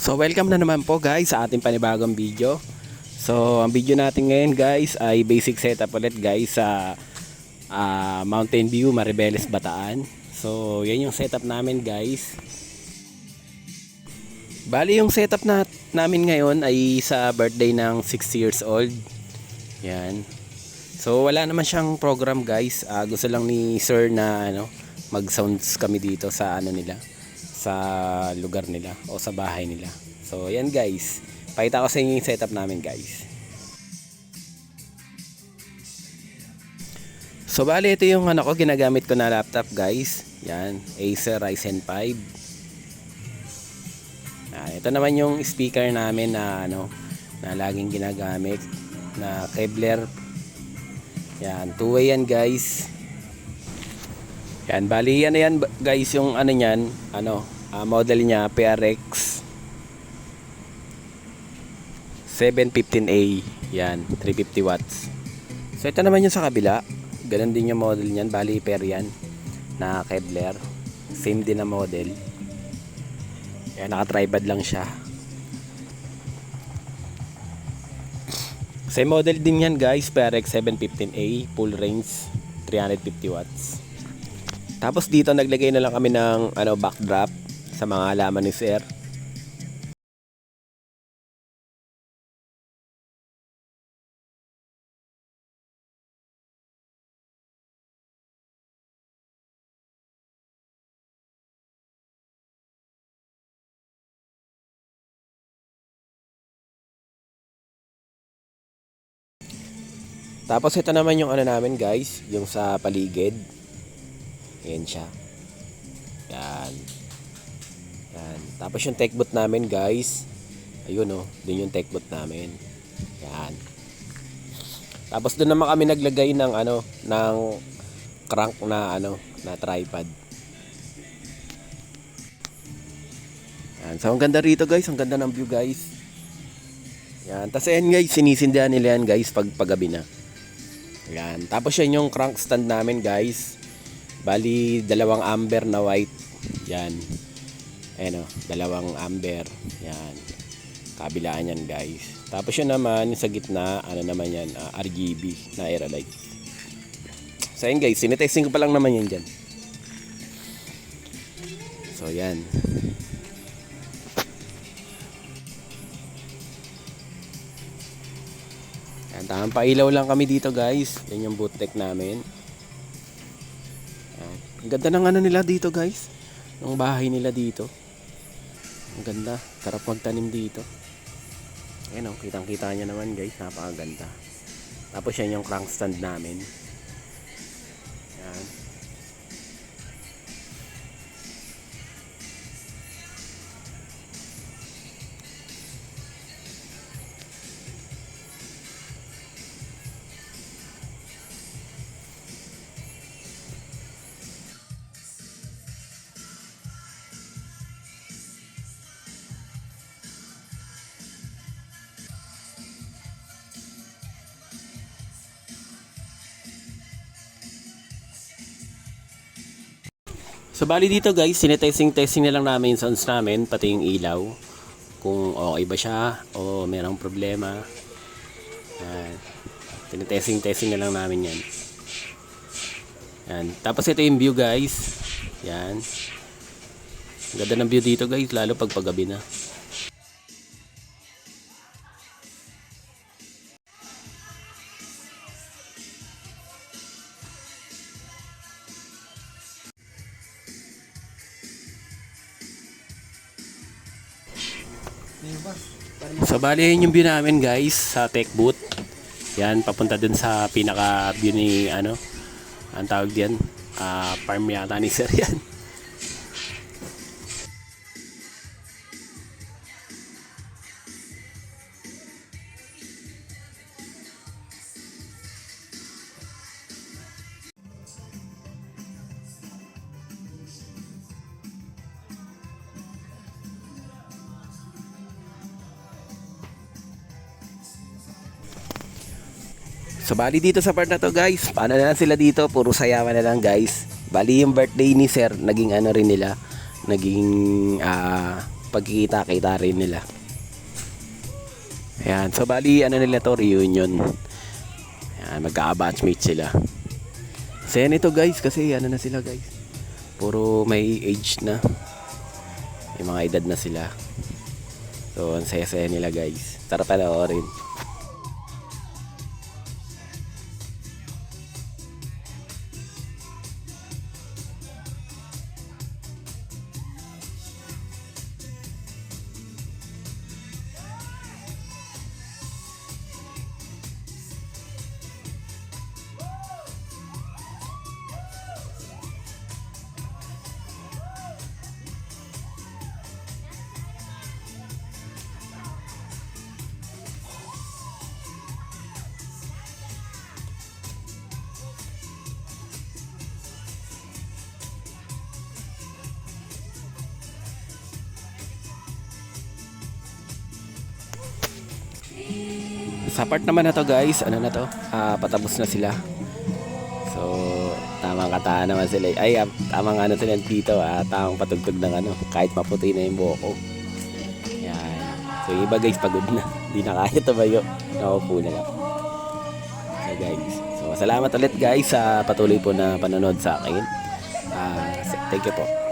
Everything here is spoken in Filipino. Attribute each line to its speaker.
Speaker 1: So welcome na naman po guys sa ating panibagong video. So ang video natin ngayon guys ay basic setup ulit guys sa Mountain View, Maribeles, Bataan. So yan yung setup namin guys. Bali yung setup namin ngayon ay sa birthday ng 6 years old. Yan. So wala naman siyang program guys. Gusto lang ni sir na mag sounds kami dito sa nila, sa lugar nila o sa bahay nila. So yan guys, pakita ko sa inyo yung setup namin guys. So bali ito yung ginagamit ko na laptop guys. Yan, Acer Ryzen 5. Ito naman yung speaker namin na na laging ginagamit na Kevlar. Yan, two-way yan guys. Yan, bali yan guys yung niyan, model niya PRX 715A. Yan, 350 watts. So ito naman yung sa kabila. Ganun din yung model niyan, bali pair yan na Kevlar. Same din na model. Yan, naka-tripod lang siya. Same model din yan guys, PRX 715A, full range, 350 watts. Tapos dito naglagay na lang kami ng backdrop sa mga halaman ni sir. Tapos ito naman yung namin guys, yung sa paligid. Ayan siya. Yan. Yan. Tapos yung tech boot namin guys. Ayun din yung tech boot namin. Yan. Tapos doon naman kami naglagay ng ng crank na na tripod. Yan. So ang ganda rito guys, ang ganda ng view guys. Yan. Tapos ayan guys, sinisindihan nila yan guys pag paggabi na. Yan. Tapos yan yung crank stand namin guys. Bali 2 amber na white. Yan. Ayan 2 amber. Yan. Kabilaan yan guys. Tapos yun naman sa gitna, naman yan, RGB na aerolite. So yan guys, sinitesting ko pa lang naman yan dyan. So yan. Yan, tamang pailaw lang kami dito guys. Yan yung boot deck namin. Yan. Ang ganda ng nila dito guys. Yung bahay nila dito. Ang ganda. Sarap magtanim dito. Ayan kitang kita nyo naman guys. Napakaganda. Tapos yan yung crank stand namin. Yan. So bali dito guys, sinetesting na lang namin yung sounds namin, pati yung ilaw. Kung okay ba siya o merong problema. Tinetesting na lang namin yan. Yan. Tapos ito yung view guys. Yan. Ganda ng view dito guys, lalo pag paggabi na. So bali yun yung view namin guys sa tech booth. Yan, papunta dun sa pinaka view ni ang tawag diyan, farm yata ni sir yan. So bali dito sa part na to guys, paano na lang sila dito, puro sayawan na lang guys. Bali yung birthday ni sir, naging rin nila, naging pagkikita-kita rin nila. Ayan, so bali ano nila to, reunion. Ayan, magka-batchmate sila. Saya nito guys, kasi ano na sila guys, puro may age na, may mga edad na sila. So ang saya-saya nila guys, sarap panoorin. Sa part naman na to guys, ano na to, patapos na sila. So tamang kataan naman sila, ay tamang ano sila dito, tamang patugtog ng ano, kahit maputi na yung buhok ko. Yan. So yung iba guys pagod na, hindi na kaya tumayo, nakaupo na lang. So guys, so salamat ulit guys sa patuloy po na panonood sa akin. Thank you po.